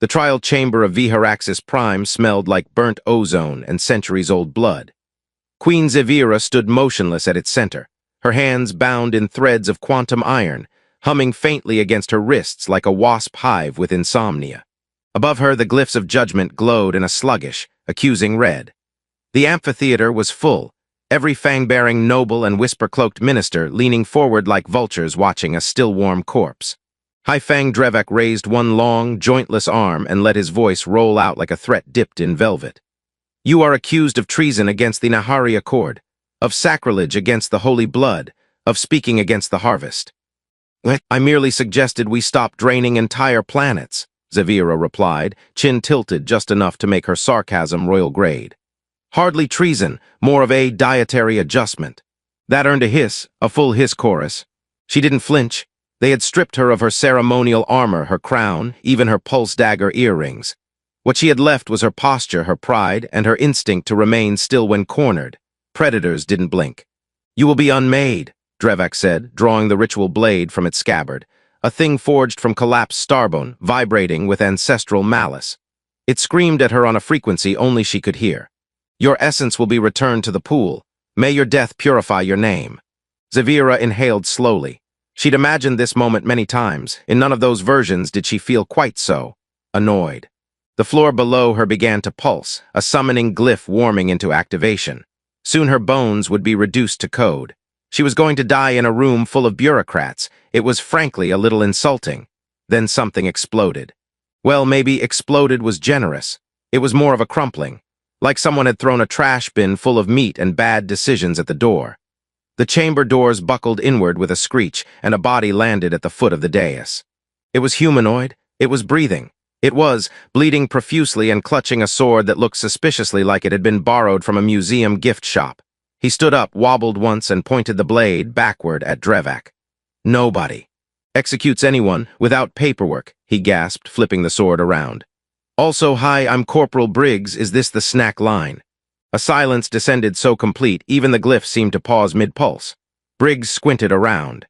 The trial chamber of Viharaxis Prime smelled like burnt ozone and centuries-old blood. Queen Zevira stood motionless at its center, her hands bound in threads of quantum iron, humming faintly against her wrists like a wasp hive with insomnia. Above her, the glyphs of judgment glowed in a sluggish, accusing red. The amphitheater was full, every fang-bearing noble and whisper-cloaked minister leaning forward like vultures watching a still-warm corpse. High-Fang Drevek raised one long, jointless arm and let his voice roll out like a threat dipped in velvet. You are accused of treason against the Nahari Accord, of sacrilege against the holy blood, of speaking against the harvest. I merely suggested we stop draining entire planets, Zevira replied, chin tilted just enough to make her sarcasm royal grade. Hardly treason, more of a dietary adjustment. That earned a hiss, a full hiss chorus. She didn't flinch. They had stripped her of her ceremonial armor, her crown, even her pulse dagger earrings. What she had left was her posture, her pride, and her instinct to remain still when cornered. Predators didn't blink. You will be unmade, Drevek said, drawing the ritual blade from its scabbard, a thing forged from collapsed starbone, vibrating with ancestral malice. It screamed at her on a frequency only she could hear. Your essence will be returned to the pool. May your death purify your name. Zevira inhaled slowly. She'd imagined this moment many times. In none of those versions did she feel quite so annoyed. The floor below her began to pulse, a summoning glyph warming into activation. Soon her bones would be reduced to code. She was going to die in a room full of bureaucrats. It was frankly a little insulting. Then something exploded. Well, maybe exploded was generous. It was more of a crumpling, like someone had thrown a trash bin full of meat and bad decisions at the door. The chamber doors buckled inward with a screech, and a body landed at the foot of the dais. It was humanoid. It was breathing. It was, bleeding profusely and clutching a sword that looked suspiciously like it had been borrowed from a museum gift shop. He stood up, wobbled once, and pointed the blade backward at Drevek. Nobody executes anyone without paperwork, he gasped, flipping the sword around. Also, hi, I'm Corporal Briggs. Is this the snack line? A silence descended so complete, even the glyph seemed to pause mid-pulse. Briggs squinted around.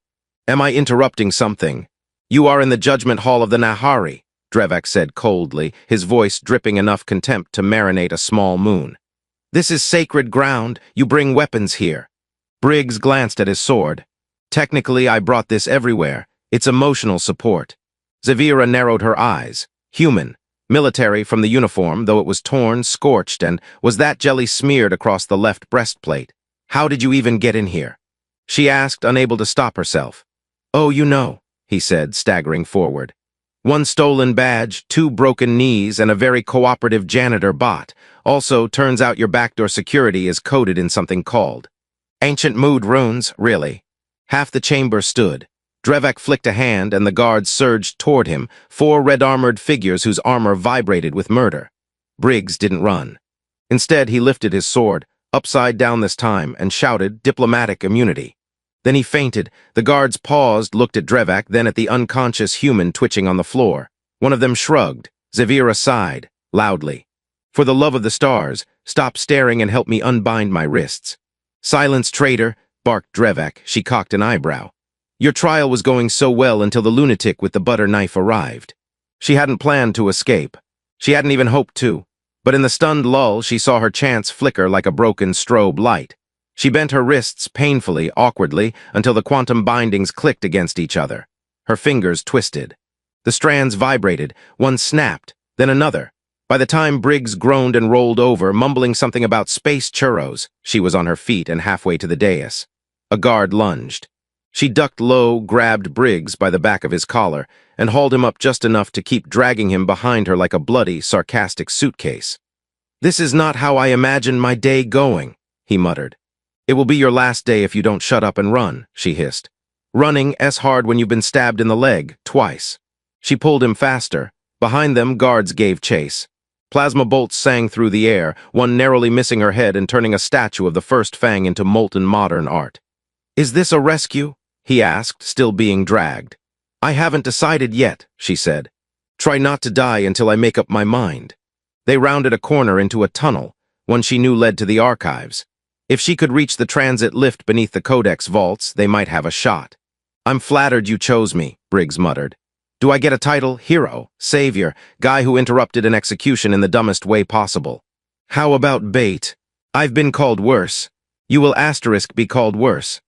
Am I interrupting something? You are in the judgment hall of the Nahari, Drevek said coldly, his voice dripping enough contempt to marinate a small moon. This is sacred ground. You bring weapons here. Briggs glanced at his sword. Technically, I brought this everywhere. It's emotional support. Zevira narrowed her eyes. Human. Military from the uniform, though it was torn, scorched, and was that jelly smeared across the left breastplate. How did you even get in here? She asked, unable to stop herself. Oh, you know, he said, staggering forward. One stolen badge, 2 broken knees, and a very cooperative janitor bot. Also, turns out your backdoor security is coded in something called ancient mood runes, really. Half the chamber stood. Drevek flicked a hand, and the guards surged toward him, 4 red-armored figures whose armor vibrated with murder. Briggs didn't run. Instead, he lifted his sword, upside down this time, and shouted, diplomatic immunity. Then he fainted. The guards paused, looked at Drevek, then at the unconscious human twitching on the floor. One of them shrugged. Zevira sighed, loudly. For the love of the stars, stop staring and help me unbind my wrists. Silence, traitor, barked Drevek. She cocked an eyebrow. Your trial was going so well until the lunatic with the butter knife arrived. She hadn't planned to escape. She hadn't even hoped to. But in the stunned lull, she saw her chance flicker like a broken strobe light. She bent her wrists painfully, awkwardly, until the quantum bindings clicked against each other. Her fingers twisted. The strands vibrated. One snapped, then another. By the time Briggs groaned and rolled over, mumbling something about space churros, she was on her feet and halfway to the dais. A guard lunged. She ducked low, grabbed Briggs by the back of his collar, and hauled him up just enough to keep dragging him behind her like a bloody, sarcastic suitcase. This is not how I imagined my day going, he muttered. It will be your last day if you don't shut up and run, she hissed. Running hard when you've been stabbed in the leg, twice. She pulled him faster. Behind them, guards gave chase. Plasma bolts sang through the air, one narrowly missing her head and turning a statue of the first Fang into molten modern art. Is this a rescue? He asked, still being dragged. I haven't decided yet, she said. Try not to die until I make up my mind. They rounded a corner into a tunnel, one she knew led to the archives. If she could reach the transit lift beneath the codex vaults, they might have a shot. I'm flattered you chose me, Briggs muttered. Do I get a title? Hero, savior, guy who interrupted an execution in the dumbest way possible? How about bait? I've been called worse. You will be called worse.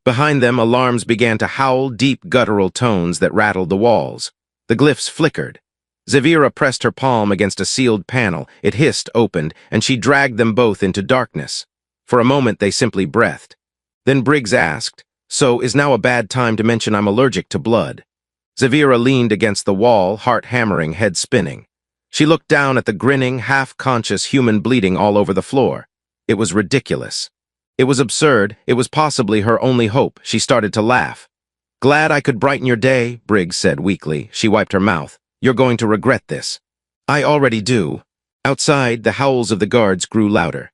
Behind them, alarms began to howl, deep guttural tones that rattled the walls. The glyphs flickered. Zavira pressed her palm against a sealed panel. It hissed, opened, and she dragged them both into darkness. For a moment, they simply breathed. Then Briggs asked, "So is now a bad time to mention I'm allergic to blood?" Zavira leaned against the wall, heart hammering, head spinning. She looked down at the grinning, half-conscious human bleeding all over the floor. It was ridiculous. It was absurd. It was possibly her only hope. She started to laugh. "Glad I could brighten your day," Briggs said weakly. She wiped her mouth. "You're going to regret this." "I already do." Outside, the howls of the guards grew louder.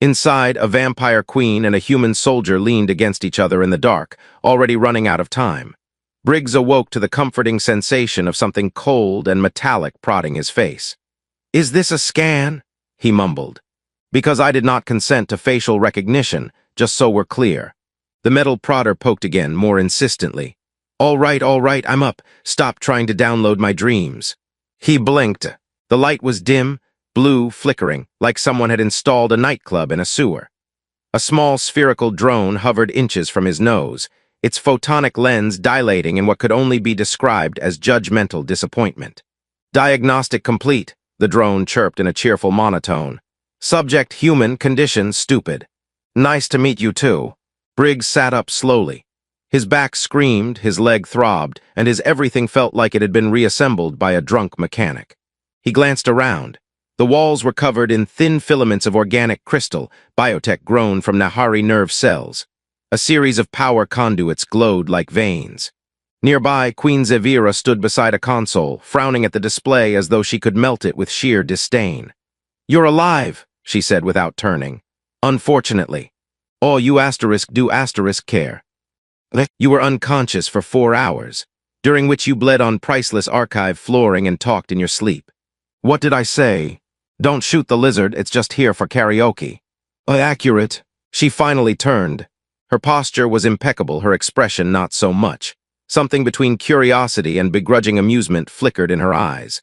Inside, a vampire queen and a human soldier leaned against each other in the dark, already running out of time. Briggs awoke to the comforting sensation of something cold and metallic prodding his face. "Is this a scan?" he mumbled. "Because I did not consent to facial recognition, just so we're clear." The metal prodder poked again, more insistently. All right, I'm up. Stop trying to download my dreams." He blinked. The light was dim, blue, flickering, like someone had installed a nightclub in a sewer. A small spherical drone hovered inches from his nose, its photonic lens dilating in what could only be described as judgmental disappointment. "Diagnostic complete," the drone chirped in a cheerful monotone. "Subject human, condition stupid." "Nice to meet you too." Briggs sat up slowly. His back screamed, his leg throbbed, and his everything felt like it had been reassembled by a drunk mechanic. He glanced around. The walls were covered in thin filaments of organic crystal, biotech grown from Nahari nerve cells. A series of power conduits glowed like veins. Nearby, Queen Zavira stood beside a console, frowning at the display as though she could melt it with sheer disdain. "You're alive," she said without turning. "Unfortunately. All you do care. You were unconscious for 4 hours, during which you bled on priceless archive flooring and talked in your sleep. What did I say? Don't shoot the lizard, it's just here for karaoke." Accurate." She finally turned. Her posture was impeccable, her expression not so much. Something between curiosity and begrudging amusement flickered in her eyes.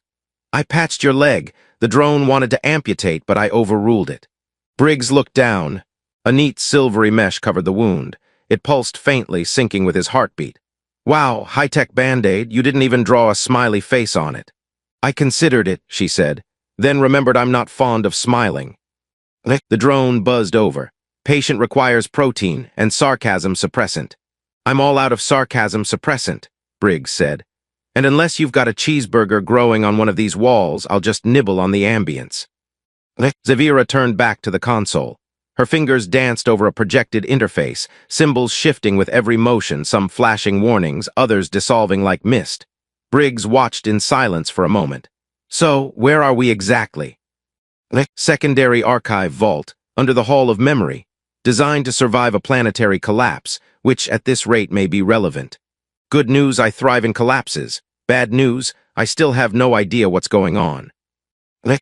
"I patched your leg. The drone wanted to amputate, but I overruled it." Briggs looked down. A neat silvery mesh covered the wound. It pulsed faintly, syncing with his heartbeat. "Wow, high-tech Band-Aid, you didn't even draw a smiley face on it." "I considered it," she said, then remembered I'm not fond of smiling. The drone buzzed over. "Patient requires protein and sarcasm suppressant." "I'm all out of sarcasm suppressant," Briggs said. "And unless you've got a cheeseburger growing on one of these walls, I'll just nibble on the ambience." Zavira turned back to the console. Her fingers danced over a projected interface, symbols shifting with every motion, some flashing warnings, others dissolving like mist. Briggs watched in silence for a moment. "So, where are we exactly?" "Secondary archive vault, under the Hall of Memory, designed to survive a planetary collapse, which at this rate may be relevant. Good news, I thrive in collapses. Bad news, I still have no idea what's going on."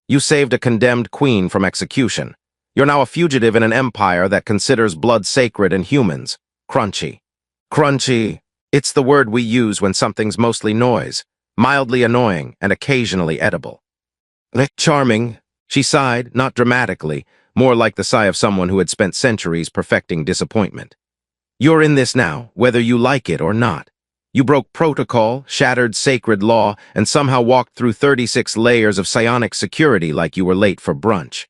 "You saved a condemned queen from execution. You're now a fugitive in an empire that considers blood sacred and humans. Crunchy." "Crunchy. It's the word we use when something's mostly noise, mildly annoying, and occasionally edible." "Charming." She sighed, not dramatically, more like the sigh of someone who had spent centuries perfecting disappointment. "You're in this now, whether you like it or not. You broke protocol, shattered sacred law, and somehow walked through 36 layers of psionic security like you were late for brunch."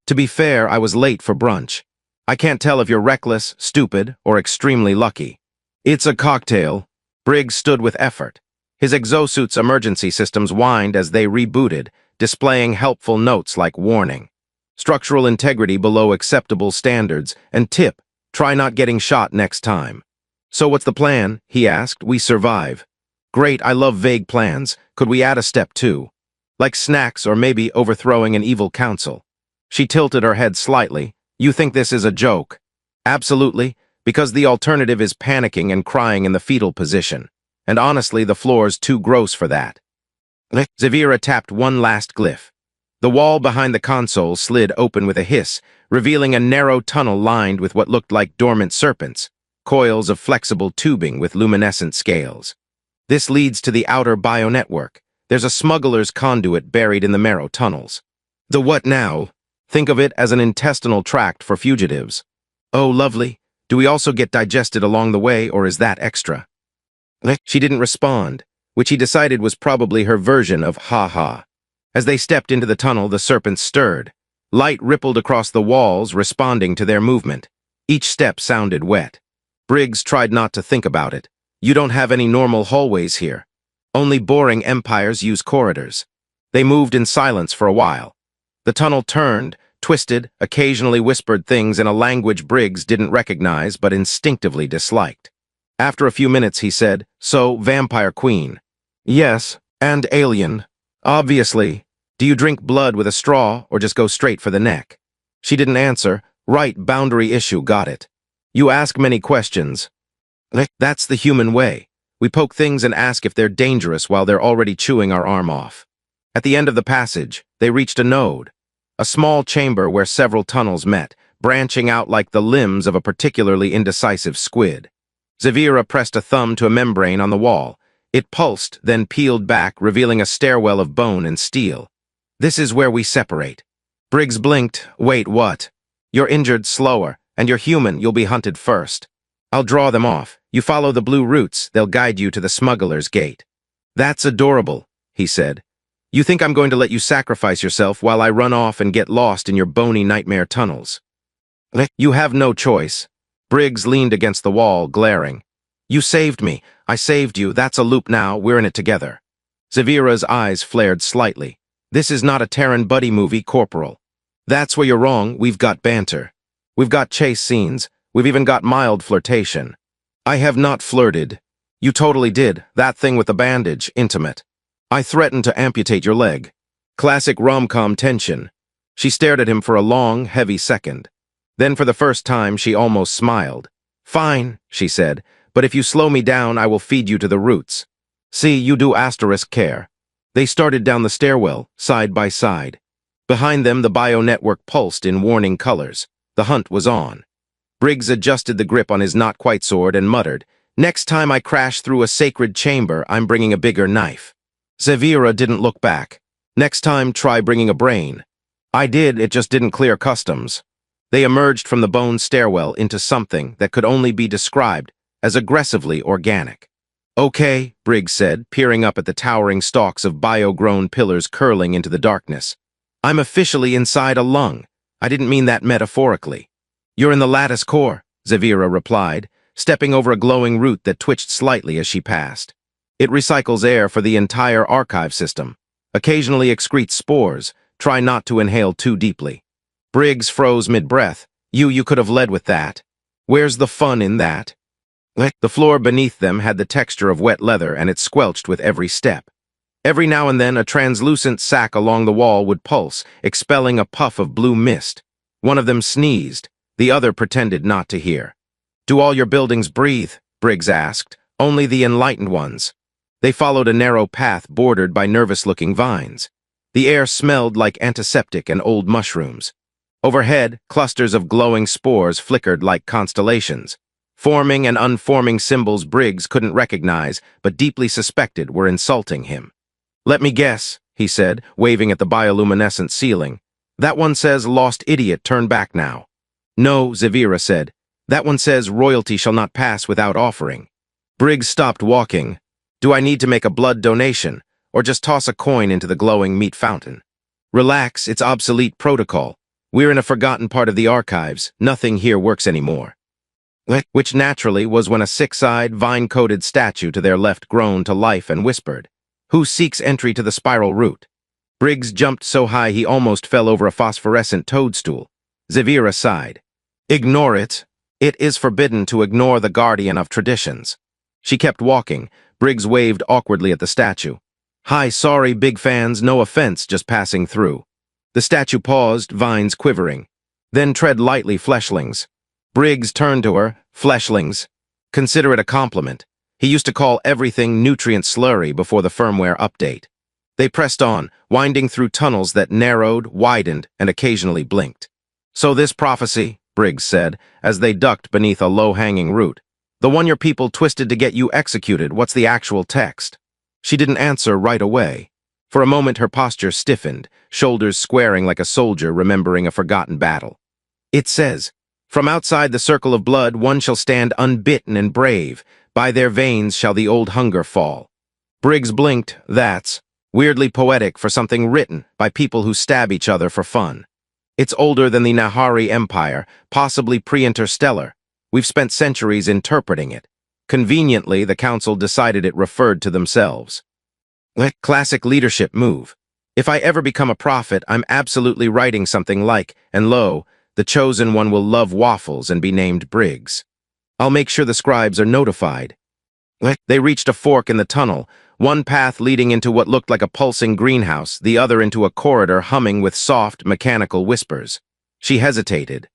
"To be fair, I was late for brunch. I can't tell if you're reckless, stupid, or extremely lucky." "It's a cocktail." Briggs stood with effort. His exosuit's emergency systems whined as they rebooted, displaying helpful notes like warning. "Structural integrity below acceptable standards, and tip, try not getting shot next time." "So what's the plan?" he asked. "We survive." "Great, I love vague plans. Could we add a step 2? Like snacks or maybe overthrowing an evil council?" She tilted her head slightly. "You think this is a joke?" "Absolutely, because the alternative is panicking and crying in the fetal position. And honestly, the floor's too gross for that." Zavira tapped one last glyph. The wall behind the console slid open with a hiss, revealing a narrow tunnel lined with what looked like dormant serpents, coils of flexible tubing with luminescent scales. This leads to the outer bionetwork. There's a smuggler's conduit buried in the marrow tunnels. The what now? Think of it as an intestinal tract for fugitives. Oh, lovely. Do we also get digested along the way, or is that extra? She didn't respond, which he decided was probably her version of ha-ha. As they stepped into the tunnel, the serpents stirred. Light rippled across the walls, responding to their movement. Each step sounded wet. Briggs tried not to think about it. You don't have any normal hallways here. Only boring empires use corridors. They moved in silence for a while. The tunnel turned, twisted, occasionally whispered things in a language Briggs didn't recognize but instinctively disliked. After a few minutes, he said, "So, Vampire Queen." "Yes, and alien. Obviously. Do you drink blood with a straw or just go straight for the neck?" She didn't answer. Right, boundary issue, got it. You ask many questions. That's the human way. We poke things and ask if they're dangerous while they're already chewing our arm off. At the end of the passage, they reached a node. A small chamber where several tunnels met, branching out like the limbs of a particularly indecisive squid. Zavira pressed a thumb to a membrane on the wall. It pulsed, then peeled back, revealing a stairwell of bone and steel. "This is where we separate." Briggs blinked. "Wait, what?" "You're injured slower, and you're human, you'll be hunted first. I'll draw them off. You follow the blue roots, they'll guide you to the smuggler's gate." "That's adorable," he said. "You think I'm going to let you sacrifice yourself while I run off and get lost in your bony nightmare tunnels?" "You have no choice." Briggs leaned against the wall, glaring. "You saved me. I saved you. That's a loop now. We're in it together." Zavira's eyes flared slightly. "This is not a Terran buddy movie, Corporal." "That's where you're wrong. We've got banter. We've got chase scenes. We've even got mild flirtation." "I have not flirted." "You totally did. That thing with the bandage, intimate." "I threatened to amputate your leg." Classic rom-com tension. She stared at him for a long, heavy second. Then for the first time, she almost smiled. "Fine," she said, "but if you slow me down, I will feed you to the roots. See, you do asterisk care." They started down the stairwell, side by side. Behind them, the bio-network pulsed in warning colors. The hunt was on. Briggs adjusted the grip on his not-quite-sword and muttered, "Next time I crash through a sacred chamber, I'm bringing a bigger knife." Zavira didn't look back. "Next time, try bringing a brain." "I did, it just didn't clear customs." They emerged from the bone stairwell into something that could only be described as aggressively organic. "Okay," Briggs said, peering up at the towering stalks of bio-grown pillars curling into the darkness. "I'm officially inside a lung. I didn't mean that metaphorically." "You're in the lattice core," Zavira replied, stepping over a glowing root that twitched slightly as she passed. "It recycles air for the entire archive system. Occasionally excretes spores. Try not to inhale too deeply." Briggs froze mid-breath. You could have led with that." "Where's the fun in that?" The floor beneath them had the texture of wet leather, and it squelched with every step. Every now and then, a translucent sac along the wall would pulse, expelling a puff of blue mist. One of them sneezed. The other pretended not to hear. "Do all your buildings breathe?" Briggs asked. "Only the enlightened ones." They followed a narrow path bordered by nervous-looking vines. The air smelled like antiseptic and old mushrooms. Overhead, clusters of glowing spores flickered like constellations. Forming and unforming symbols Briggs couldn't recognize, but deeply suspected were insulting him. "Let me guess," he said, waving at the bioluminescent ceiling. "That one says, 'Lost idiot, turn back now.'" "No," Zavira said. "That one says, 'Royalty shall not pass without offering.'" Briggs stopped walking. "Do I need to make a blood donation, or just toss a coin into the glowing meat fountain?" "Relax, it's obsolete protocol. We're in a forgotten part of the archives. Nothing here works anymore." Which naturally was when a six-eyed, vine-coated statue to their left groaned to life and whispered, "Who seeks entry to the spiral route?" Briggs jumped so high he almost fell over a phosphorescent toadstool. Zavira sighed. "Ignore it. It is forbidden to ignore the guardian of traditions." She kept walking. Briggs waved awkwardly at the statue. "Hi, sorry, big fans, no offense, just passing through." The statue paused, vines quivering. "Then tread lightly, fleshlings." Briggs turned to her. "Fleshlings. Consider it a compliment. He used to call everything nutrient slurry before the firmware update." They pressed on, winding through tunnels that narrowed, widened, and occasionally blinked. "So this prophecy," Briggs said, as they ducked beneath a low-hanging root. The one your people twisted to get you executed, what's the actual text? She didn't answer right away. For a moment her posture stiffened, shoulders squaring like a soldier remembering a forgotten battle. It says, "From outside the circle of blood one shall stand unbitten and brave, by their veins shall the old hunger fall." Briggs blinked. That's weirdly poetic for something written by people who stab each other for fun. It's older than the Nahari Empire, possibly pre-interstellar. We've spent centuries interpreting it. Conveniently, the council decided it referred to themselves. Classic leadership move. If I ever become a prophet, I'm absolutely writing something like, and lo, the chosen one will love waffles and be named Briggs. I'll make sure the scribes are notified. They reached a fork in the tunnel, one path leading into what looked like a pulsing greenhouse, the other into a corridor humming with soft, mechanical whispers. She hesitated.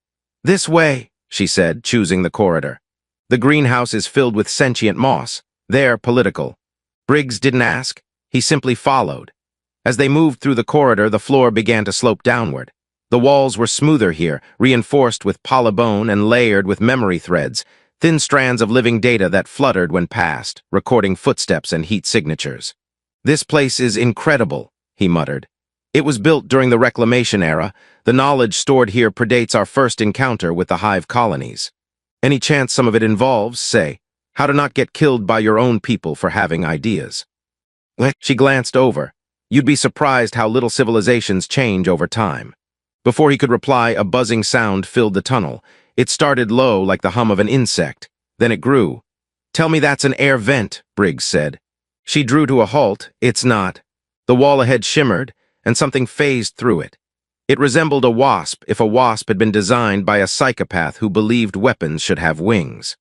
"This way," she said, choosing the corridor. The greenhouse is filled with sentient moss. They're political. Briggs didn't ask. He simply followed. As they moved through the corridor, the floor began to slope downward. The walls were smoother here, reinforced with polybone and layered with memory threads, thin strands of living data that fluttered when passed, recording footsteps and heat signatures. "This place is incredible," he muttered. "It was built during the Reclamation era. The knowledge stored here predates our first encounter with the hive colonies. Any chance some of it involves, say, how to not get killed by your own people for having ideas?" She glanced over. You'd be surprised how little civilizations change over time. Before he could reply, a buzzing sound filled the tunnel. It started low like the hum of an insect. Then it grew. "Tell me that's an air vent," Briggs said. She drew to a halt. "It's not." The wall ahead shimmered, and something phased through it. It resembled a wasp if a wasp had been designed by a psychopath who believed weapons should have wings.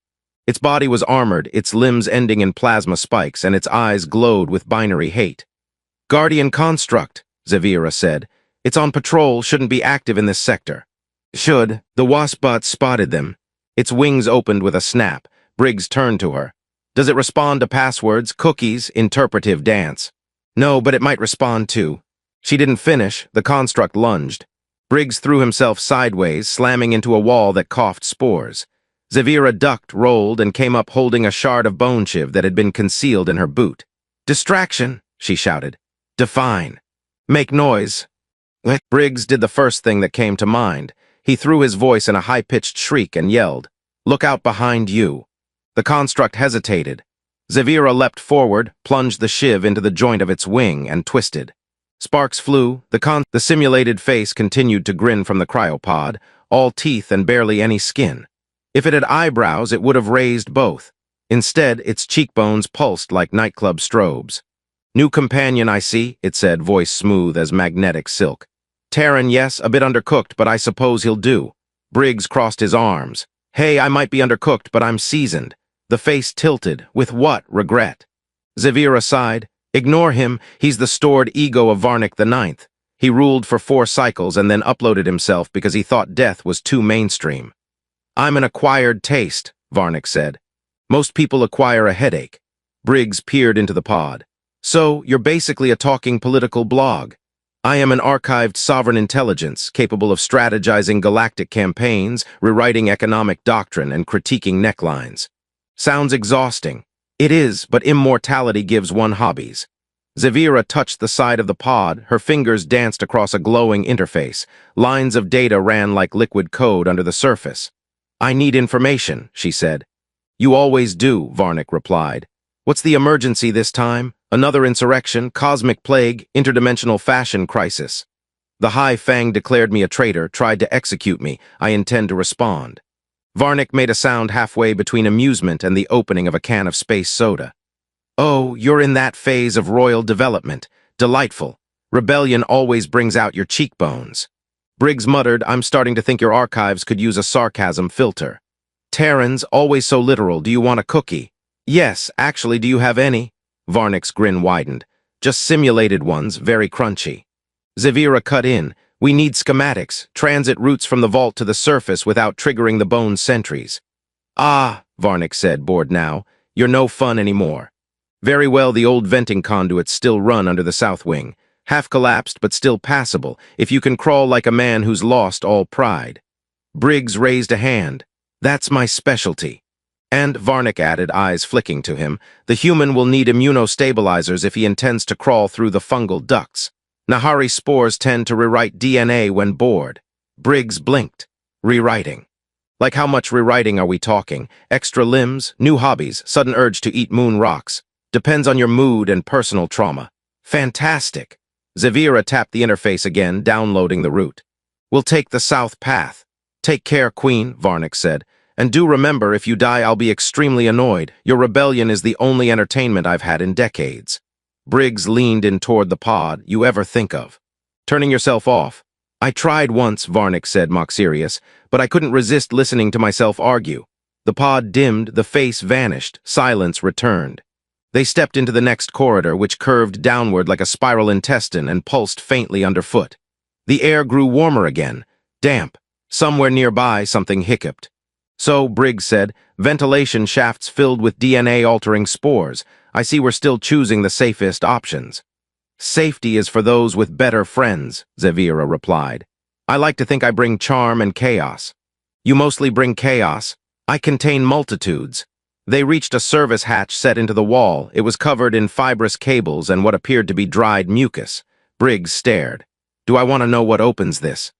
Its body was armored, its limbs ending in plasma spikes, and its eyes glowed with binary hate. "Guardian construct," Zavira said. "It's on patrol, shouldn't be active in this sector." "Should." The waspbot spotted them. Its wings opened with a snap. Briggs turned to her. "Does it respond to passwords, cookies, interpretive dance?" "No, but it might respond to." She didn't finish. The construct lunged. Briggs threw himself sideways, slamming into a wall that coughed spores. Zavira ducked, rolled, and came up holding a shard of bone chiv that had been concealed in her boot. "Distraction," she shouted. "Define. Make noise." Briggs did the first thing that came to mind. He threw his voice in a high-pitched shriek and yelled, "Look out behind you." The construct hesitated. Zavira leapt forward, plunged the shiv into the joint of its wing, and twisted. Sparks flew. The simulated face continued to grin from the cryopod, all teeth and barely any skin. If it had eyebrows, it would have raised both. Instead, its cheekbones pulsed like nightclub strobes. "New companion, I see," it said, voice smooth as magnetic silk. "Terran, yes, a bit undercooked, but I suppose he'll do." Briggs crossed his arms. "Hey, I might be undercooked, but I'm seasoned." The face tilted. With what? Regret. Zavira sighed. "Ignore him. He's the stored ego of Varnick the Ninth. He ruled for 4 cycles and then uploaded himself because he thought death was too mainstream." "I'm an acquired taste," Varnick said. "Most people acquire a headache." Briggs peered into the pod. "So, you're basically a talking political blog." "I am an archived sovereign intelligence capable of strategizing galactic campaigns, rewriting economic doctrine, and critiquing necklines." "Sounds exhausting." "It is, but immortality gives one hobbies." Zavira touched the side of the pod. Her fingers danced across a glowing interface. Lines of data ran like liquid code under the surface. "I need information," she said. "You always do," Varnick replied. "What's the emergency this time? Another insurrection, cosmic plague, interdimensional fashion crisis." "The High Fang declared me a traitor, tried to execute me. I intend to respond." Varnick made a sound halfway between amusement and the opening of a can of space soda. "Oh, you're in that phase of royal development. Delightful. Rebellion always brings out your cheekbones." Briggs muttered, "I'm starting to think your archives could use a sarcasm filter." "Terrans, always so literal. Do you want a cookie?" "Yes, actually, do you have any?" Varnick's grin widened. "Just simulated ones, very crunchy." Zavira cut in. "We need schematics, transit routes from the vault to the surface without triggering the bone sentries." "Ah," Varnick said, bored now, "you're no fun anymore." "Very well, the old venting conduits still run under the south wing. Half collapsed, but still passable, if you can crawl like a man who's lost all pride." Briggs raised a hand. "That's my specialty." And, Varnick added, eyes flicking to him, the human will need immunostabilizers if he intends to crawl through the fungal ducts. Nahari spores tend to rewrite DNA when bored. Briggs blinked. Rewriting. Like how much rewriting are we talking? Extra limbs, new hobbies, sudden urge to eat moon rocks. Depends on your mood and personal trauma. Fantastic. Zavira tapped the interface again, downloading the route. We'll take the south path. Take care, Queen, Varnick said. And do remember, if you die, I'll be extremely annoyed. Your rebellion is the only entertainment I've had in decades. Briggs leaned in toward the pod you ever think of. Turning yourself off. I tried once, Varnick said, mock serious, but I couldn't resist listening to myself argue. The pod dimmed, the face vanished, silence returned. They stepped into the next corridor, which curved downward like a spiral intestine and pulsed faintly underfoot. The air grew warmer again, damp. Somewhere nearby, something hiccuped. So, Briggs said, ventilation shafts filled with DNA-altering spores. I see we're still choosing the safest options. Safety is for those with better friends, Zavira replied. I like to think I bring charm and chaos. You mostly bring chaos. I contain multitudes. They reached a service hatch set into the wall. It was covered in fibrous cables and what appeared to be dried mucus. Briggs stared. Do I want to know what opens this?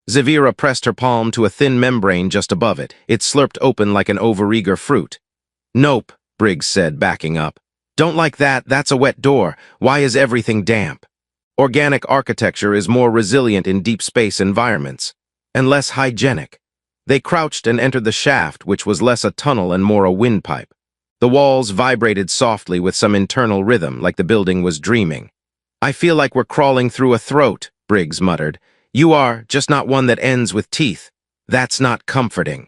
Zavira pressed her palm to a thin membrane just above it. It slurped open like an overeager fruit. Nope, Briggs said, backing up. Don't like that, that's a wet door. Why is everything damp? Organic architecture is more resilient in deep space environments, and less hygienic. They crouched and entered the shaft, which was less a tunnel and more a windpipe. The walls vibrated softly with some internal rhythm, like the building was dreaming. I feel like we're crawling through a throat, Briggs muttered. You are, just not one that ends with teeth. That's not comforting.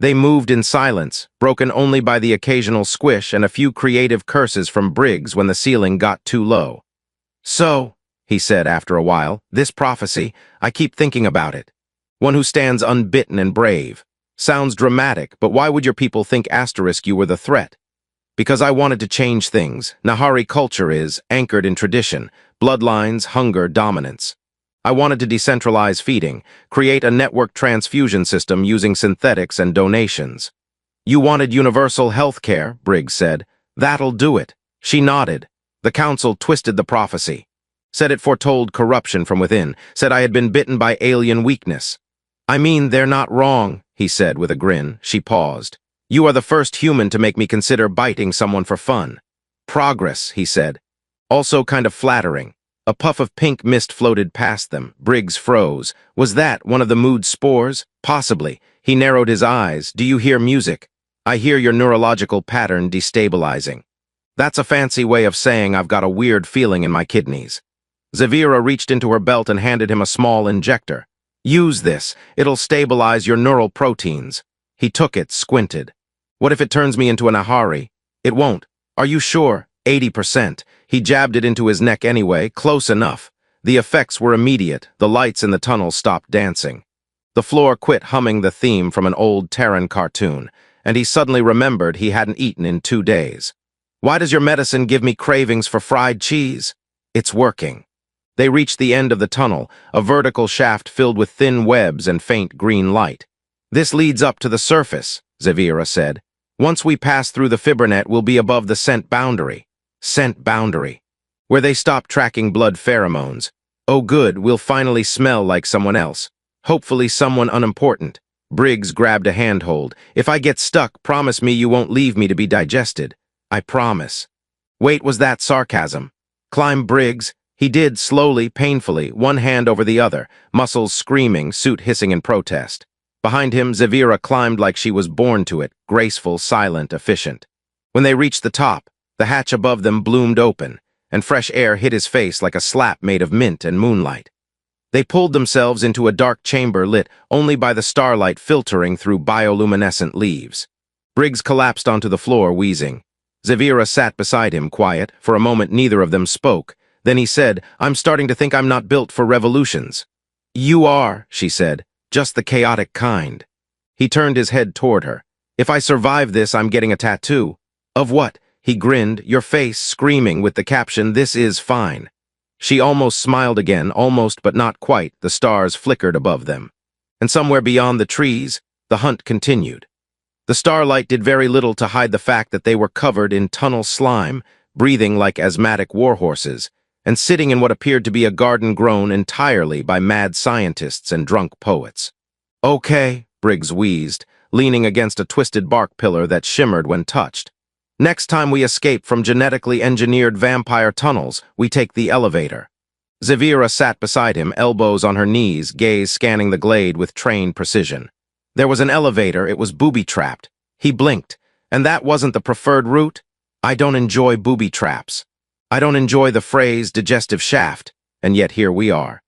They moved in silence, broken only by the occasional squish and a few creative curses from Briggs when the ceiling got too low. So, he said after a while, this prophecy, I keep thinking about it. One who stands unbitten and brave. Sounds dramatic, but why would your people think Asterisk you were the threat? Because I wanted to change things. Nahari culture is anchored in tradition, bloodlines, hunger, dominance. I wanted to decentralize feeding, create a network transfusion system using synthetics and donations. You wanted universal health care, Briggs said. That'll do it. She nodded. The council twisted the prophecy. Said it foretold corruption from within, said I had been bitten by alien weakness. I mean, they're not wrong, he said with a grin. She paused. You are the first human to make me consider biting someone for fun. Progress, he said. Also kind of flattering. A puff of pink mist floated past them. Briggs froze. Was that one of the mood spores? Possibly. He narrowed his eyes. Do you hear music? I hear your neurological pattern destabilizing. That's a fancy way of saying I've got a weird feeling in my kidneys. Zavira reached into her belt and handed him a small injector. Use this. It'll stabilize your neural proteins. He took it, squinted. What if it turns me into a Nahari? It won't. Are you sure? 80%. He jabbed it into his neck anyway, close enough. The effects were immediate. The lights in the tunnel stopped dancing. The floor quit humming the theme from an old Terran cartoon, and he suddenly remembered he hadn't eaten in 2 days. Why does your medicine give me cravings for fried cheese? It's working. They reached the end of the tunnel, a vertical shaft filled with thin webs and faint green light. This leads up to the surface, Zavira said. Once we pass through the fibernet, we'll be above the scent boundary. Scent boundary. Where they stop tracking blood pheromones. Oh good, we'll finally smell like someone else. Hopefully someone unimportant. Briggs grabbed a handhold. If I get stuck, promise me you won't leave me to be digested. I promise. Wait, was that sarcasm? Climb, Briggs. He did, slowly, painfully, one hand over the other, muscles screaming, suit hissing in protest. Behind him, Zavira climbed like she was born to it, graceful, silent, efficient. When they reached the top, the hatch above them bloomed open, and fresh air hit his face like a slap made of mint and moonlight. They pulled themselves into a dark chamber lit only by the starlight filtering through bioluminescent leaves. Briggs collapsed onto the floor, wheezing. Zavira sat beside him, quiet. For a moment neither of them spoke. Then he said, I'm starting to think I'm not built for revolutions. You are, she said, just the chaotic kind. He turned his head toward her. If I survive this, I'm getting a tattoo. Of what? He grinned, your face screaming with the caption, this is fine. She almost smiled again, almost but not quite. The stars flickered above them. And somewhere beyond the trees, the hunt continued. The starlight did very little to hide the fact that they were covered in tunnel slime, breathing like asthmatic warhorses, and sitting in what appeared to be a garden grown entirely by mad scientists and drunk poets. "Okay," Briggs wheezed, leaning against a twisted bark pillar that shimmered when touched. "Next time we escape from genetically engineered vampire tunnels, we take the elevator." Zavira sat beside him, elbows on her knees, gaze scanning the glade with trained precision. There was an elevator, it was booby-trapped. He blinked. And that wasn't the preferred route? I don't enjoy booby traps. I don't enjoy the phrase digestive shaft, and yet here we are.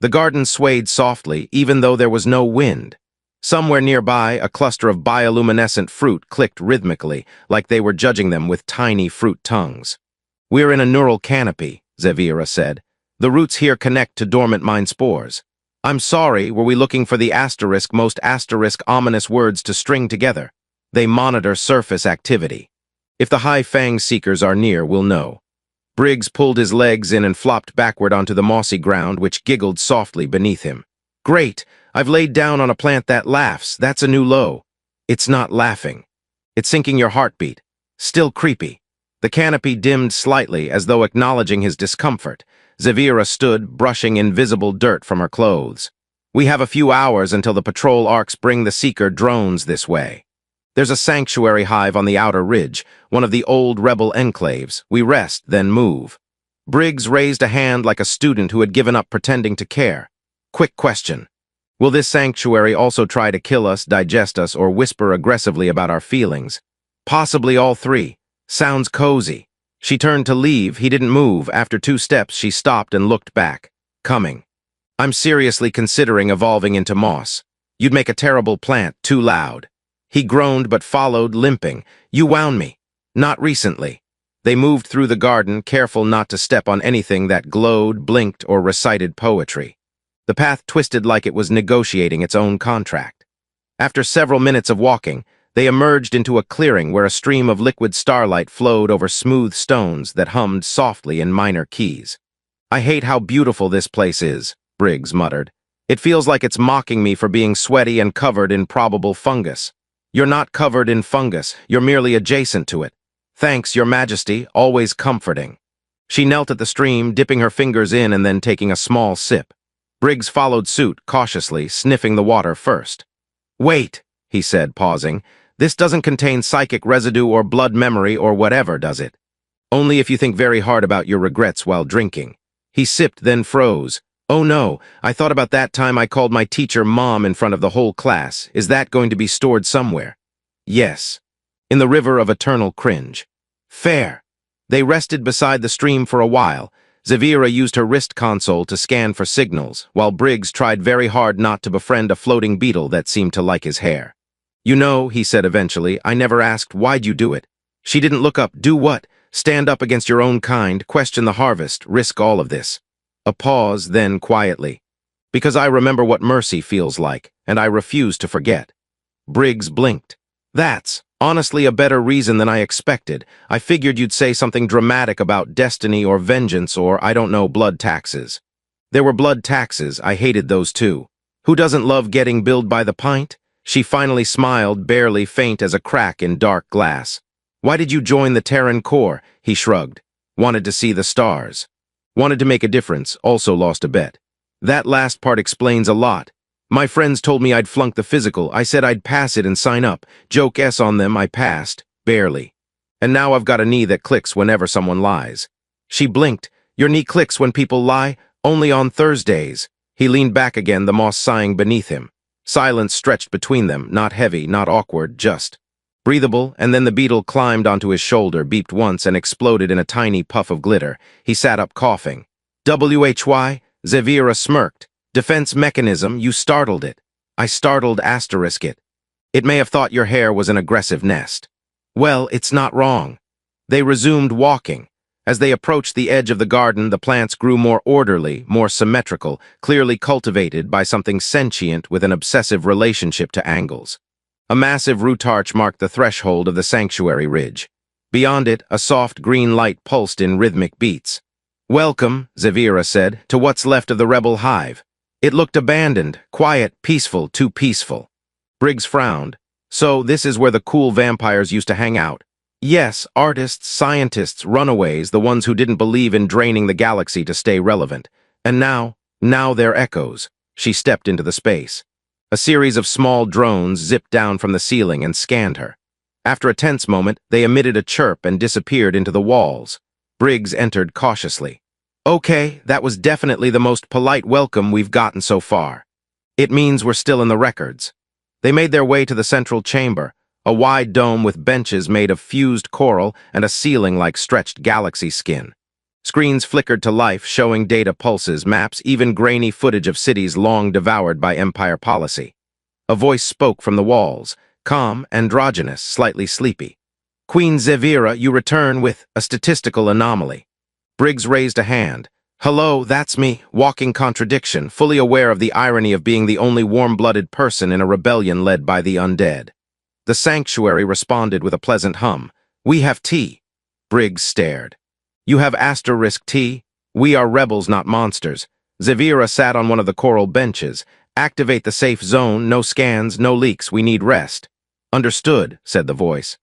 The garden swayed softly, even though there was no wind. Somewhere nearby, a cluster of bioluminescent fruit clicked rhythmically, like they were judging them with tiny fruit tongues. "We're in a neural canopy," Zavira said. "The roots here connect to dormant mind spores. I'm sorry, were we looking for the most ominous words to string together? They monitor surface activity. If the high fang seekers are near, we'll know." Briggs pulled his legs in and flopped backward onto the mossy ground, which giggled softly beneath him. "Great! I've laid down on a plant that laughs. That's a new low." "It's not laughing. It's syncing your heartbeat. Still creepy." The canopy dimmed slightly, as though acknowledging his discomfort. Zavira stood, brushing invisible dirt from her clothes. "We have a few hours until the patrol arcs bring the seeker drones this way. There's a sanctuary hive on the outer ridge, one of the old rebel enclaves. We rest, then move." Briggs raised a hand like a student who had given up pretending to care. "Quick question. Will this sanctuary also try to kill us, digest us, or whisper aggressively about our feelings?" "Possibly all three. Sounds cozy." She turned to leave. He didn't move. After 2 steps, she stopped and looked back. "Coming. I'm seriously considering evolving into moss. You'd make a terrible plant, too loud." He groaned but followed, limping. "You wound me." "Not recently." They moved through the garden, careful not to step on anything that glowed, blinked, or recited poetry. The path twisted like it was negotiating its own contract. After several minutes of walking, they emerged into a clearing where a stream of liquid starlight flowed over smooth stones that hummed softly in minor keys. "I hate how beautiful this place is," Briggs muttered. "It feels like it's mocking me for being sweaty and covered in probable fungus." "You're not covered in fungus, you're merely adjacent to it." "Thanks, Your Majesty, always comforting." She knelt at the stream, dipping her fingers in and then taking a small sip. Briggs followed suit, cautiously, sniffing the water first. "Wait," he said, pausing. "This doesn't contain psychic residue or blood memory or whatever, does it?" "Only if you think very hard about your regrets while drinking." He sipped, then froze. "Oh no, I thought about that time I called my teacher Mom in front of the whole class. Is that going to be stored somewhere?" "Yes. In the river of eternal cringe." "Fair." They rested beside the stream for a while. Zavira used her wrist console to scan for signals, while Briggs tried very hard not to befriend a floating beetle that seemed to like his hair. "You know," he said eventually, "I never asked why'd you do it." She didn't look up. "Do what? Stand up against your own kind, question the harvest, risk all of this." A pause, then quietly. "Because I remember what mercy feels like, and I refuse to forget." Briggs blinked. "That's honestly a better reason than I expected. I figured you'd say something dramatic about destiny or vengeance or, I don't know, blood taxes." "There were blood taxes. I hated those too. Who doesn't love getting billed by the pint?" She finally smiled, barely faint as a crack in dark glass. "Why did you join the Terran Corps?" He shrugged. "Wanted to see the stars." "Wanted to make a difference, also lost a bet." "That last part explains a lot. My friends told me I'd flunk the physical. I said I'd pass it and sign up. Joke S on them, I passed. Barely. And now I've got a knee that clicks whenever someone lies." She blinked. "Your knee clicks when people lie? Only on Thursdays." He leaned back again, the moss sighing beneath him. Silence stretched between them, not heavy, not awkward, just breathable, and then the beetle climbed onto his shoulder, beeped once, and exploded in a tiny puff of glitter. He sat up, coughing. "Why?" Zavira smirked. "Defense mechanism, you startled it." "I startled asterisk it. It may have thought your hair was an aggressive nest." "Well, it's not wrong." They resumed walking. As they approached the edge of the garden, the plants grew more orderly, more symmetrical, clearly cultivated by something sentient with an obsessive relationship to angles. A massive root arch marked the threshold of the sanctuary ridge. Beyond it, a soft green light pulsed in rhythmic beats. "Welcome," Zavira said, "to what's left of the rebel hive." It looked abandoned, quiet, peaceful, too peaceful. Briggs frowned. So this is where the cool vampires used to hang out. Yes, artists, scientists, runaways, the ones who didn't believe in draining the galaxy to stay relevant. And now they're echoes. She stepped into the space. A series of small drones zipped down from the ceiling and scanned her. After a tense moment, they emitted a chirp and disappeared into the walls. Briggs entered cautiously. Okay, that was definitely the most polite welcome we've gotten so far. It means we're still in the records. They made their way to the central chamber, a wide dome with benches made of fused coral and a ceiling like stretched galaxy skin. Screens flickered to life, showing data pulses, maps, even grainy footage of cities long devoured by Empire policy. A voice spoke from the walls, calm, androgynous, slightly sleepy. Queen Zevira, you return with a statistical anomaly. Briggs raised a hand. Hello, that's me, walking contradiction, fully aware of the irony of being the only warm-blooded person in a rebellion led by the undead. The sanctuary responded with a pleasant hum. We have tea. Briggs stared. You have asterisk tea? We are rebels, not monsters. Zevira sat on one of the coral benches. Activate the safe zone, no scans, no leaks, we need rest. Understood, said the voice.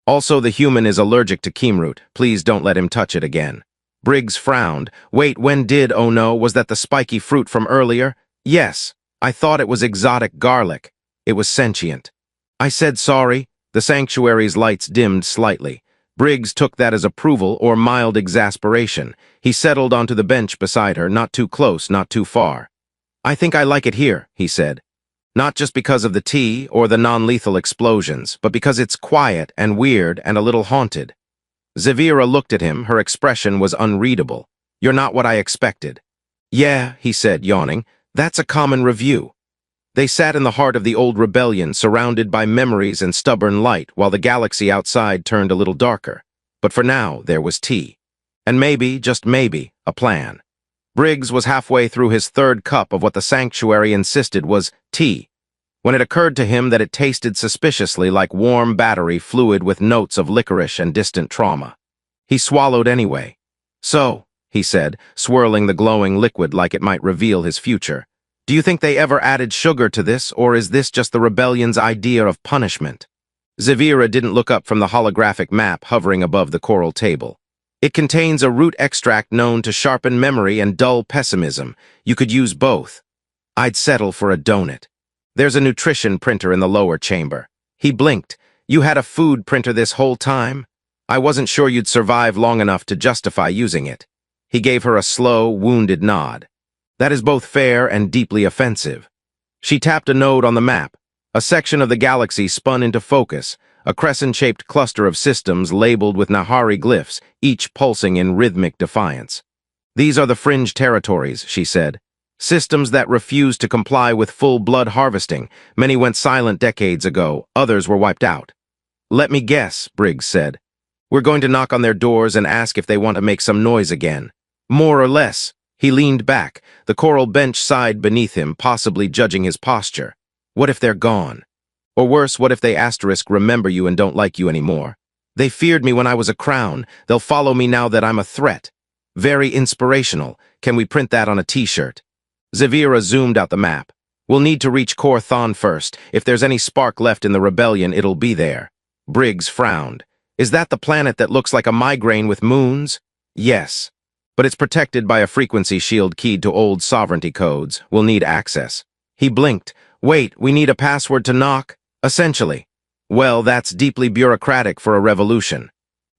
Also, the human is allergic to Keemroot. Please don't let him touch it again. Briggs frowned. Wait, oh no, was that the spiky fruit from earlier? Yes, I thought it was exotic garlic. It was sentient. I said sorry. The sanctuary's lights dimmed slightly. Briggs took that as approval or mild exasperation. He settled onto the bench beside her, not too close, not too far. I think I like it here, he said. Not just because of the tea or the non-lethal explosions, but because it's quiet and weird and a little haunted. Zevira looked at him, her expression was unreadable. You're not what I expected. Yeah, he said, yawning. That's a common review. They sat in the heart of the old rebellion, surrounded by memories and stubborn light, while the galaxy outside turned a little darker. But for now, there was tea. And maybe, just maybe, a plan. Briggs was halfway through his third cup of what the sanctuary insisted was tea, when it occurred to him that it tasted suspiciously like warm battery fluid with notes of licorice and distant trauma. He swallowed anyway. So, he said, swirling the glowing liquid like it might reveal his future, do you think they ever added sugar to this, or is this just the rebellion's idea of punishment? Zevira didn't look up from the holographic map hovering above the coral table. It contains a root extract known to sharpen memory and dull pessimism. You could use both. I'd settle for a donut. There's a nutrition printer in the lower chamber. He blinked. You had a food printer this whole time? I wasn't sure you'd survive long enough to justify using it. He gave her a slow, wounded nod. That is both fair and deeply offensive. She tapped a node on the map. A section of the galaxy spun into focus, a crescent-shaped cluster of systems labeled with Nahari glyphs, each pulsing in rhythmic defiance. These are the fringe territories, she said. Systems that refuse to comply with full blood harvesting. Many went silent decades ago, others were wiped out. Let me guess, Briggs said. We're going to knock on their doors and ask if they want to make some noise again. More or less. He leaned back, the coral bench sighed beneath him, possibly judging his posture. What if they're gone? Or worse, what if they remember you and don't like you anymore? They feared me when I was a crown. They'll follow me now that I'm a threat. Very inspirational. Can we print that on a t-shirt? Zevira zoomed out the map. We'll need to reach Kor Thon first. If there's any spark left in the rebellion, it'll be there. Briggs frowned. Is that the planet that looks like a migraine with moons? Yes. But it's protected by a frequency shield keyed to old sovereignty codes. We'll need access. He blinked. Wait, we need a password to knock? Essentially. Well, that's deeply bureaucratic for a revolution.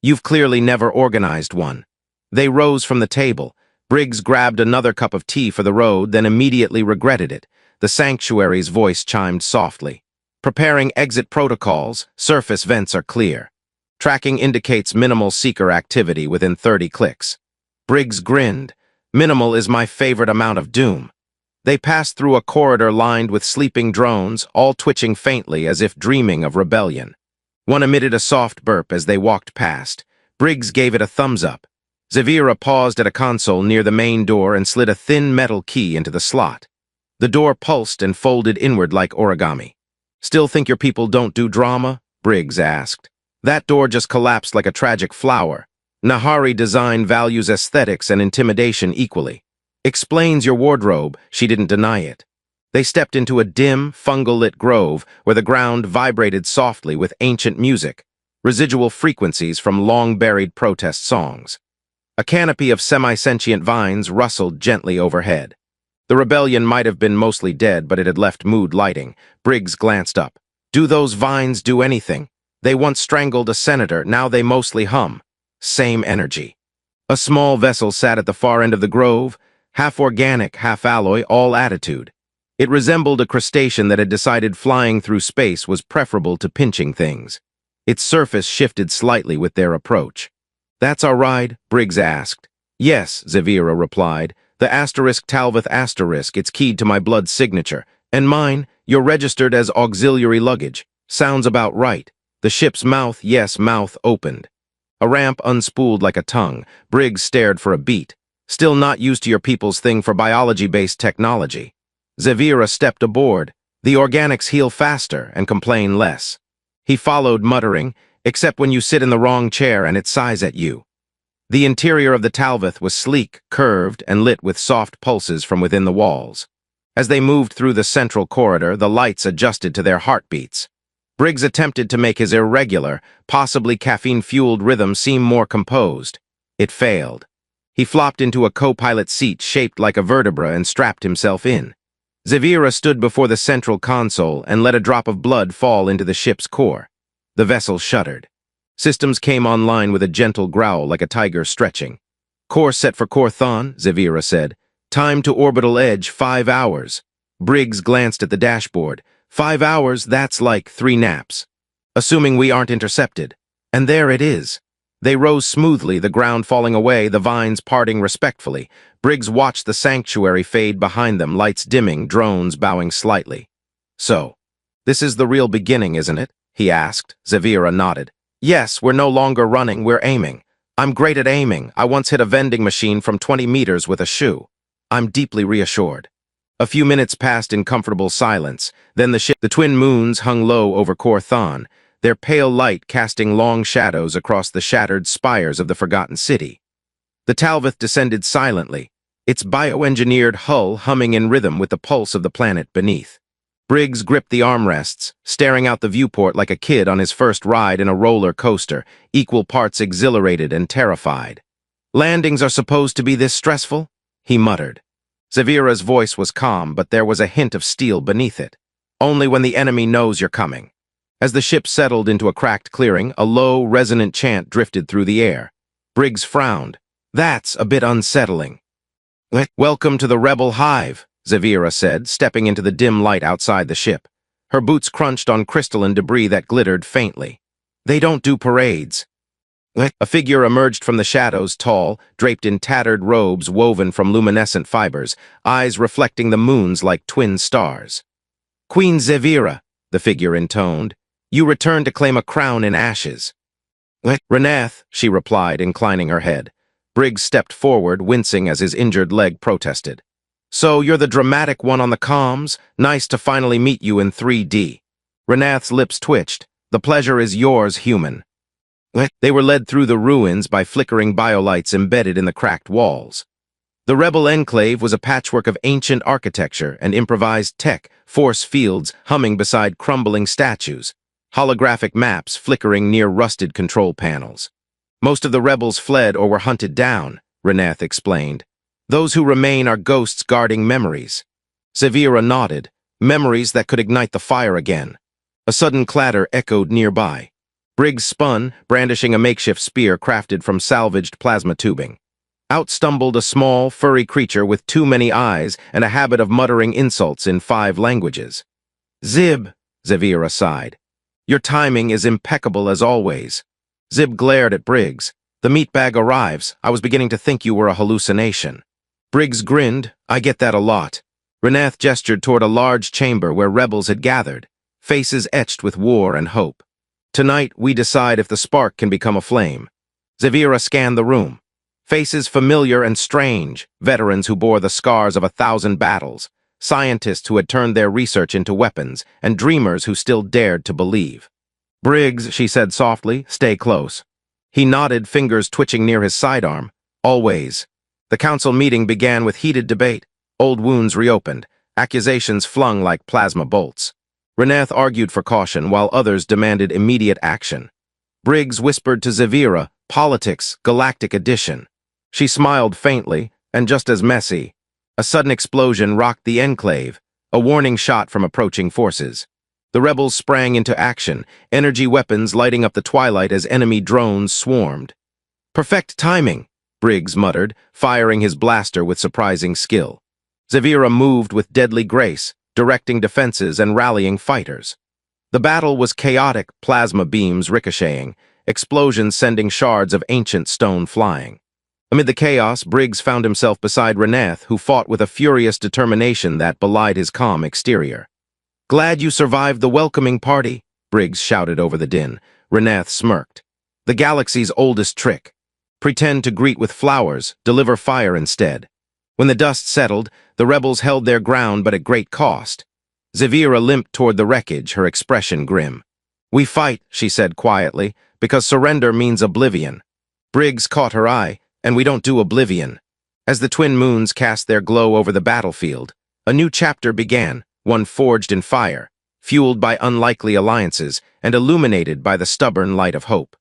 You've clearly never organized one. They rose from the table. Briggs grabbed another cup of tea for the road, then immediately regretted it. The sanctuary's voice chimed softly. Preparing exit protocols, surface vents are clear. Tracking indicates minimal seeker activity within 30 clicks. Briggs grinned. Minimal is my favorite amount of doom. They passed through a corridor lined with sleeping drones, all twitching faintly as if dreaming of rebellion. One emitted a soft burp as they walked past. Briggs gave it a thumbs up. Zevira paused at a console near the main door and slid a thin metal key into the slot. The door pulsed and folded inward like origami. Still think your people don't do drama? Briggs asked. That door just collapsed like a tragic flower. Nahari design values aesthetics and intimidation equally. Explains your wardrobe, she didn't deny it. They stepped into a dim, fungal-lit grove where the ground vibrated softly with ancient music, residual frequencies from long-buried protest songs. A canopy of semi-sentient vines rustled gently overhead. The rebellion might have been mostly dead, but it had left mood lighting. Briggs glanced up. Do those vines do anything? They once strangled a senator, now they mostly hum. Same energy. A small vessel sat at the far end of the grove, half organic, half alloy, all attitude. It resembled a crustacean that had decided flying through space was preferable to pinching things. Its surface shifted slightly with their approach. That's our ride? Briggs asked. Yes, Zavira replied. The asterisk Talvith asterisk, it's keyed to my blood signature. And mine, you're registered as auxiliary luggage. Sounds about right. The ship's mouth, yes, mouth opened. A ramp unspooled like a tongue. Briggs stared for a beat. Still not used to your people's thing for biology-based technology. Zavira stepped aboard. The organics heal faster and complain less. He followed, muttering, except when you sit in the wrong chair and it sighs at you. The interior of the Talvith was sleek, curved, and lit with soft pulses from within the walls. As they moved through the central corridor, the lights adjusted to their heartbeats. Briggs attempted to make his irregular, possibly caffeine-fueled rhythm seem more composed. It failed. He flopped into a co-pilot seat shaped like a vertebra and strapped himself in. Zavira stood before the central console and let a drop of blood fall into the ship's core. The vessel shuddered. Systems came online with a gentle growl like a tiger stretching. Course set for Corthon, Zavira said. Time to orbital edge, 5 hours. Briggs glanced at the dashboard. 5 hours, that's like 3 naps. Assuming we aren't intercepted. And there it is. They rose smoothly, the ground falling away, the vines parting respectfully. Briggs watched the sanctuary fade behind them, lights dimming, drones bowing slightly. So, this is the real beginning, isn't it? He asked. Zavira nodded. Yes, we're no longer running, we're aiming. I'm great at aiming. I once hit a vending machine from 20 meters with a shoe. I'm deeply reassured. A few minutes passed in comfortable silence. Then the twin moons hung low over Corthon, their pale light casting long shadows across the shattered spires of the forgotten city. The Talvith descended silently, its bioengineered hull humming in rhythm with the pulse of the planet beneath. Briggs gripped the armrests, staring out the viewport like a kid on his first ride in a roller coaster, equal parts exhilarated and terrified. Landings are supposed to be this stressful? He muttered. Zavira's voice was calm, but there was a hint of steel beneath it. Only when the enemy knows you're coming. As the ship settled into a cracked clearing, a low, resonant chant drifted through the air. Briggs frowned. That's a bit unsettling. Welcome to the rebel hive, Zavira said, stepping into the dim light outside the ship. Her boots crunched on crystalline debris that glittered faintly. They don't do parades. A figure emerged from the shadows, tall, draped in tattered robes woven from luminescent fibers, eyes reflecting the moons like twin stars. Queen Zavira, the figure intoned. You return to claim a crown in ashes. Renath, she replied, inclining her head. Briggs stepped forward, wincing as his injured leg protested. So you're the dramatic one on the comms? Nice to finally meet you in 3D. Renath's lips twitched. The pleasure is yours, human. They were led through the ruins by flickering biolights embedded in the cracked walls. The rebel enclave was a patchwork of ancient architecture and improvised tech, force fields humming beside crumbling statues, holographic maps flickering near rusted control panels. Most of the rebels fled or were hunted down, Renath explained. Those who remain are ghosts guarding memories. Zavira nodded, memories that could ignite the fire again. A sudden clatter echoed nearby. Briggs spun, brandishing a makeshift spear crafted from salvaged plasma tubing. Out stumbled a small, furry creature with too many eyes and a habit of muttering insults in 5 languages. Zib, Zavira sighed. Your timing is impeccable as always. Zib glared at Briggs. The meatbag arrives. I was beginning to think you were a hallucination. Briggs grinned. I get that a lot. Renath gestured toward a large chamber where rebels had gathered, faces etched with war and hope. Tonight, we decide if the spark can become a flame. Zavira scanned the room. Faces familiar and strange, veterans who bore the scars of 1,000 battles, scientists who had turned their research into weapons, and dreamers who still dared to believe. Briggs, she said softly, stay close. He nodded, fingers twitching near his sidearm. Always. The council meeting began with heated debate. Old wounds reopened. accusations flung like plasma bolts. Reneth argued for caution while others demanded immediate action. Briggs whispered to Zavira, "Politics, Galactic edition." She smiled faintly, and just as messy. A sudden explosion rocked the enclave, a warning shot from approaching forces. The rebels sprang into action, energy weapons lighting up the twilight as enemy drones swarmed. "Perfect timing," Briggs muttered, firing his blaster with surprising skill. Zavira moved with deadly grace, directing defenses and rallying fighters. The battle was chaotic, plasma beams ricocheting, explosions sending shards of ancient stone flying. Amid the chaos, Briggs found himself beside Reneth, who fought with a furious determination that belied his calm exterior. "Glad you survived the welcoming party," Briggs shouted over the din. Reneth smirked. "The galaxy's oldest trick. Pretend to greet with flowers, deliver fire instead." When the dust settled, the rebels held their ground but at great cost. Zavira limped toward the wreckage, her expression grim. "We fight," she said quietly, "because surrender means oblivion." Briggs caught her eye, "And we don't do oblivion." As the twin moons cast their glow over the battlefield, a new chapter began, one forged in fire, fueled by unlikely alliances, and illuminated by the stubborn light of hope.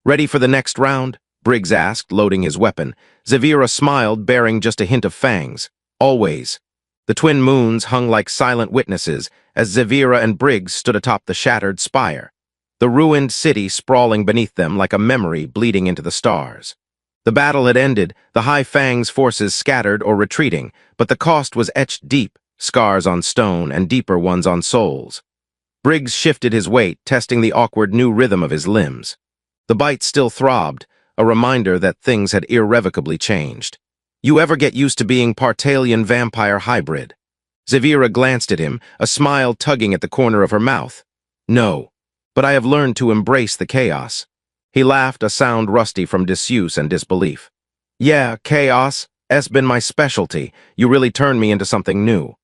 "Ready for the next round?" Briggs asked, loading his weapon. Zavira smiled, bearing just a hint of fangs. "Always." The twin moons hung like silent witnesses as Zavira and Briggs stood atop the shattered spire, the ruined city sprawling beneath them like a memory bleeding into the stars. The battle had ended, the High Fang's forces scattered or retreating, but the cost was etched deep, scars on stone and deeper ones on souls. Briggs shifted his weight, testing the awkward new rhythm of his limbs. The bite still throbbed, a reminder that things had irrevocably changed. "You ever get used to being Partalian vampire hybrid?" Zavira glanced at him, a smile tugging at the corner of her mouth. "No, but I have learned to embrace the chaos." He laughed, a sound rusty from disuse and disbelief. "Yeah, chaos has been my specialty. You really turned me into something new."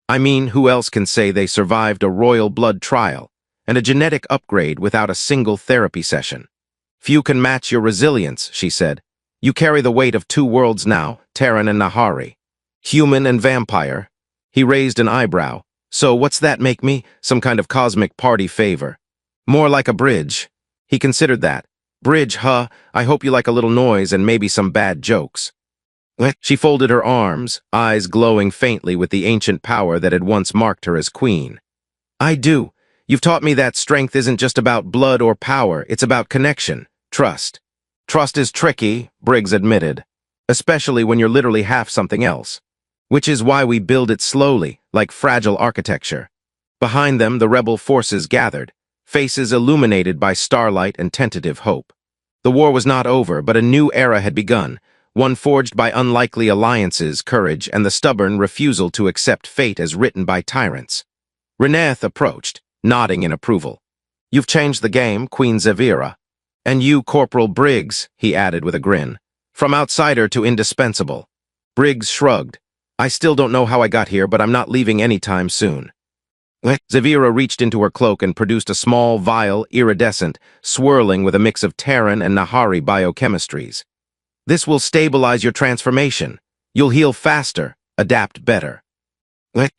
"I mean, who else can say they survived a royal blood trial and a genetic upgrade without a single therapy session?" "Few can match your resilience," she said. "You carry the weight of two worlds now, Terran and Nahari. Human and vampire." He raised an eyebrow. "So what's that make me? Some kind of cosmic party favor?" "More like a bridge." He considered that. "Bridge, huh? I hope you like a little noise and maybe some bad jokes." She folded her arms, eyes glowing faintly with the ancient power that had once marked her as queen. "I do. You've taught me that strength isn't just about blood or power, it's about connection, trust." "Trust is tricky," Briggs admitted, "especially when you're literally half something else. Which is why we build it slowly, like fragile architecture." Behind them, the rebel forces gathered, faces illuminated by starlight and tentative hope. The war was not over, but a new era had begun, one forged by unlikely alliances, courage, and the stubborn refusal to accept fate as written by tyrants. Reneth approached, nodding in approval. "You've changed the game, Queen Zavira. And you, Corporal Briggs," he added with a grin. "From outsider to indispensable." Briggs shrugged. "I still don't know how I got here, but I'm not leaving anytime soon." Zavira reached into her cloak and produced a small vial, iridescent, swirling with a mix of Terran and Nahari biochemistries. "This will stabilize your transformation. You'll heal faster, adapt better."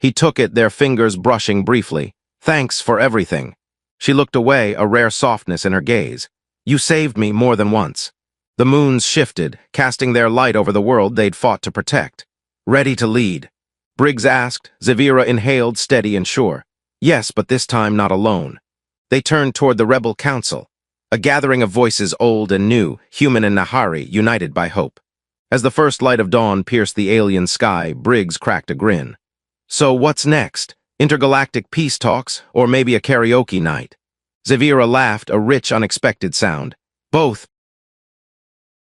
He took it, their fingers brushing briefly. "Thanks for everything." She looked away, a rare softness in her gaze. "You saved me more than once." The moons shifted, casting their light over the world they'd fought to protect. "Ready to lead?" Briggs asked. Zavira inhaled, steady and sure. "Yes, but this time not alone." They turned toward the rebel council, a gathering of voices old and new, human and Nahari, united by hope. As the first light of dawn pierced the alien sky, Briggs cracked a grin. "So what's next? Intergalactic peace talks, or maybe a karaoke night?" Zavira laughed, a rich, unexpected sound. "Both,